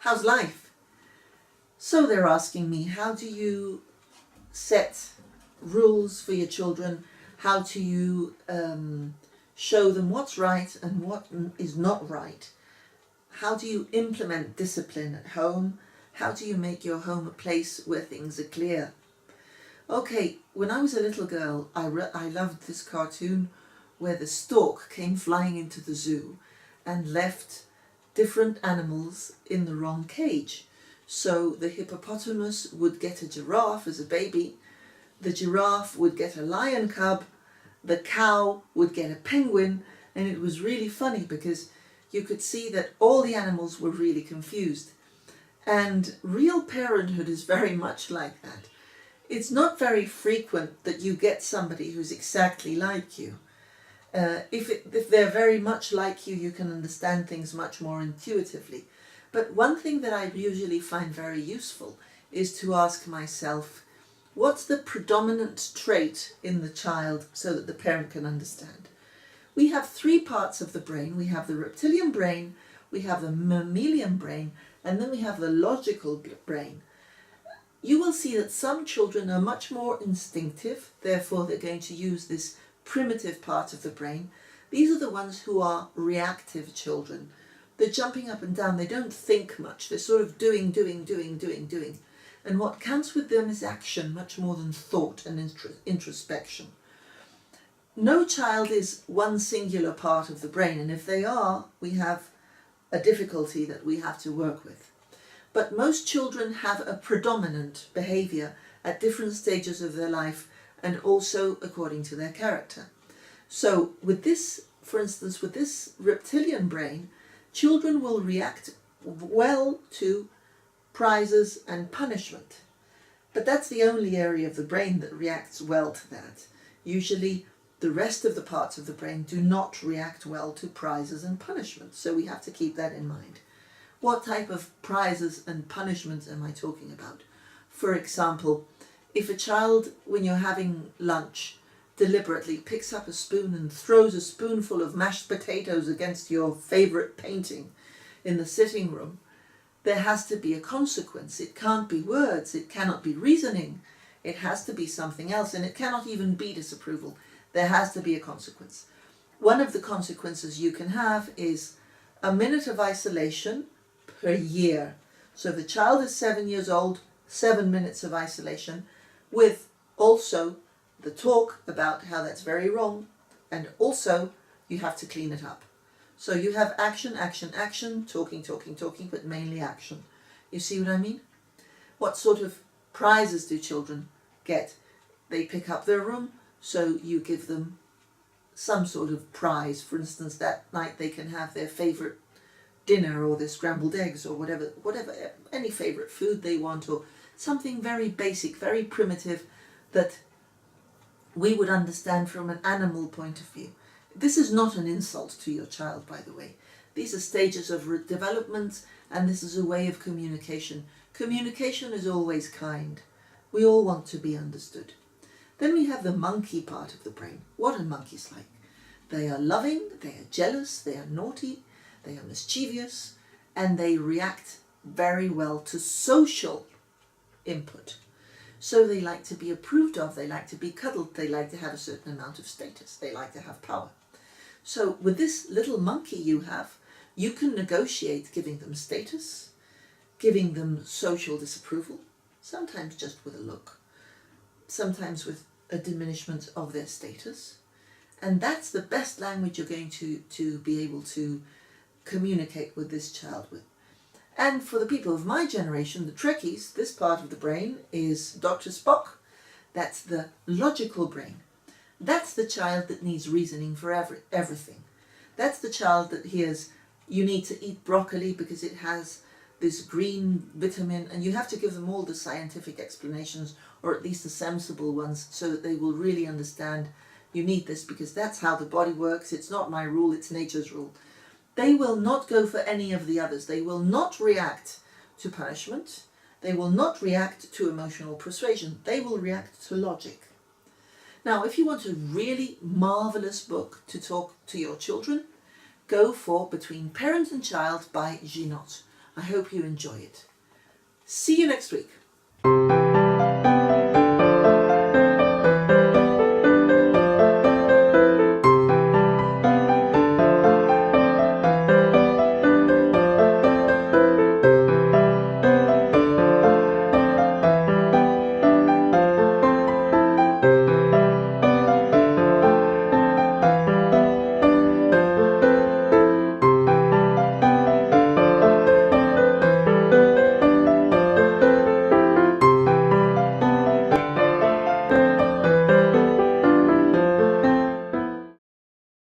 How's life? So they're asking me, how do you set rules for your children? How do you show them what's right and what is not right? How do you implement discipline at home? How do you make your home a place where things are clear? Okay, when I was a little girl, I loved this cartoon where the stork came flying into the zoo and left different animals in the wrong cage. So the hippopotamus would get a giraffe as a baby, the giraffe would get a lion cub, the cow would get a penguin, and it was really funny because you could see that all the animals were really confused. And real parenthood is very much like that. It's not very frequent that you get somebody who's exactly like you. If they're very much like you, you can understand things much more intuitively. But one thing that I usually find very useful is to ask myself, what's the predominant trait in the child so that the parent can understand? We have three parts of the brain. We have the reptilian brain, we have the mammalian brain, and then we have the logical brain. You will see that some children are much more instinctive, therefore they're going to use this primitive part of the brain. These are the ones who are reactive children. They're jumping up and down, they don't think much, they're sort of doing. And what counts with them is action much more than thought and introspection. No child is one singular part of the brain, and if they are, we have a difficulty that we have to work with. But most children have a predominant behavior at different stages of their life and also according to their character. So with this, for instance, with this reptilian brain, children will react well to prizes and punishment. But that's the only area of the brain that reacts well to that. Usually the rest of the parts of the brain do not react well to prizes and punishment. So we have to keep that in mind. What type of prizes and punishments am I talking about? For example, if a child, when you're having lunch, deliberately picks up a spoon and throws a spoonful of mashed potatoes against your favorite painting in the sitting room, there has to be a consequence. It can't be words, it cannot be reasoning, it has to be something else, and it cannot even be disapproval. There has to be a consequence. One of the consequences you can have is a minute of isolation per year. So if the child is 7 years old, 7 minutes of isolation, with also the talk about how that's very wrong, and also you have to clean it up. So you have action, talking, but mainly action. You see what I mean? What sort of prizes do children get? They pick up their room, so you give them some sort of prize. For instance, that night they can have their favorite dinner or their scrambled eggs or whatever, any favorite food they want, or something very basic, very primitive that we would understand from an animal point of view. This is not an insult to your child, by the way. These are stages of development, and this is a way of communication. Communication is always kind. We all want to be understood. Then we have the monkey part of the brain. What are monkeys like? They are loving, they are jealous, they are naughty, they are mischievous, and they react very well to social input. So they like to be approved of, they like to be cuddled, they like to have a certain amount of status, they like to have power. So with this little monkey you have, you can negotiate giving them status, giving them social disapproval, sometimes just with a look, sometimes with a diminishment of their status. And that's the best language you're going to be able to communicate with this child with. And for the people of my generation, the Trekkies, this part of the brain is Dr. Spock. That's the logical brain. That's the child that needs reasoning for everything. That's the child that hears you need to eat broccoli because it has this green vitamin, and you have to give them all the scientific explanations, or at least the sensible ones, so that they will really understand you need this because that's how the body works. It's not my rule, it's nature's rule. They will not go for any of the others. They will not react to punishment. They will not react to emotional persuasion. They will react to logic. Now, if you want a really marvelous book to talk to your children, go for Between Parent and Child by Ginot. I hope you enjoy it. See you next week.